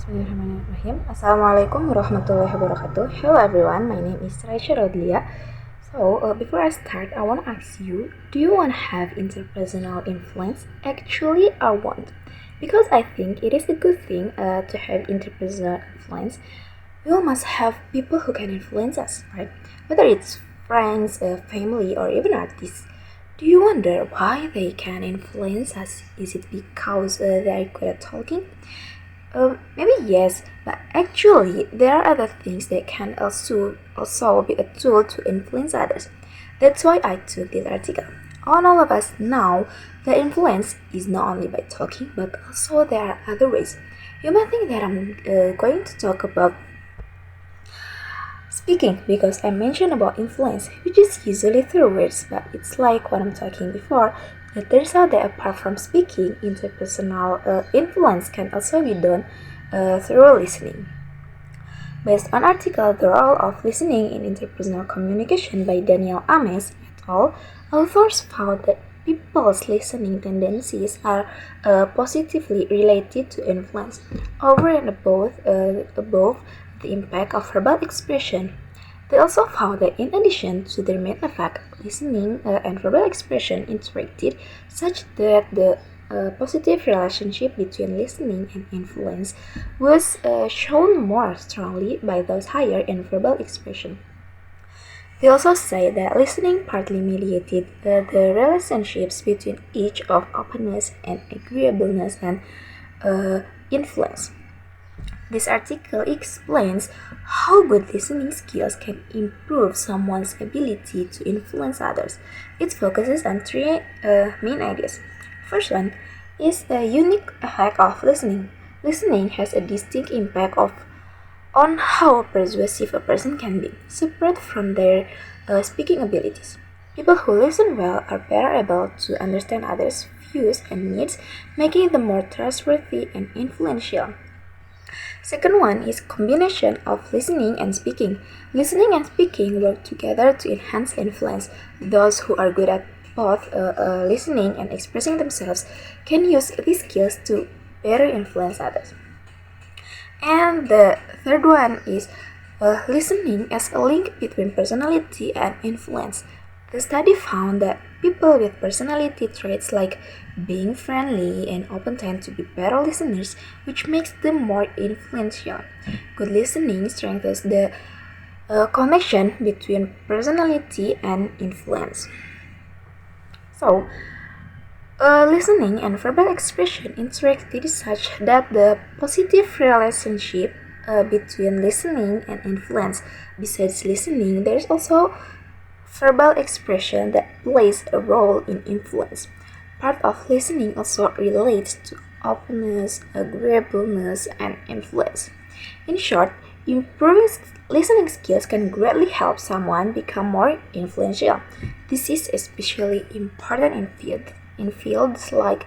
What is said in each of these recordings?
Bismillahirrahmanirrahim. Assalamualaikum warahmatullahi wabarakatuh. Hello everyone, my name is Raudliya. Before I start, I want to ask you, do you want to have interpersonal influence? Actually, I want. Because I think it is a good thing to have interpersonal influence. We all must have people who can influence us, right? Whether it's friends, family, or even artists. Do you wonder why they can influence us? Is it because they are good at talking? Maybe yes, but actually there are other things that can also be a tool to influence others. That's why I took this article. All of us know that influence is not only by talking, but also there are other ways. You might think that I'm going to talk about speaking because I mentioned about influence, which is usually through words, but it's like what I'm talking before. It turns out that apart from speaking, interpersonal influence can also be done through listening. Based on article The Role of Listening in Interpersonal Communication by Daniel Ames et al., authors found that people's listening tendencies are positively related to influence over and above the impact of verbal expression. They also found that in addition to their main effect, listening and verbal expression interacted such that the positive relationship between listening and influence was shown more strongly by those higher in verbal expression. They also say that listening partly mediated the relationships between each of openness and agreeableness and influence. This article explains how good listening skills can improve someone's ability to influence others. It focuses on three main ideas. First one is the unique effect of listening. Listening has a distinct impact on how persuasive a person can be, separate from their speaking abilities. People who listen well are better able to understand others' views and needs, making them more trustworthy and influential. Second one is combination of listening and speaking. Listening and speaking work together to enhance influence. Those who are good at both listening and expressing themselves can use these skills to better influence others. And the third one is listening as a link between personality and influence. The study found that people with personality traits like being friendly and open tend to be better listeners, which makes them more influential. Good listening strengthens the connection between personality and influence. Listening and verbal expression interacted such that the positive relationship between listening and influence. Besides listening, there is also verbal expression that plays a role in influence. Part of listening also relates to openness, agreeableness, and influence. In short, improving listening skills can greatly help someone become more influential. This is especially important in fields like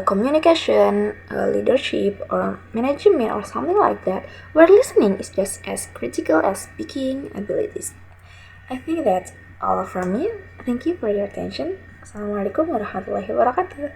communication, leadership, or management, or something like that, where listening is just as critical as speaking abilities. I think that's all from me. Thank you for your attention. Assalamualaikum warahmatullahi wabarakatuh.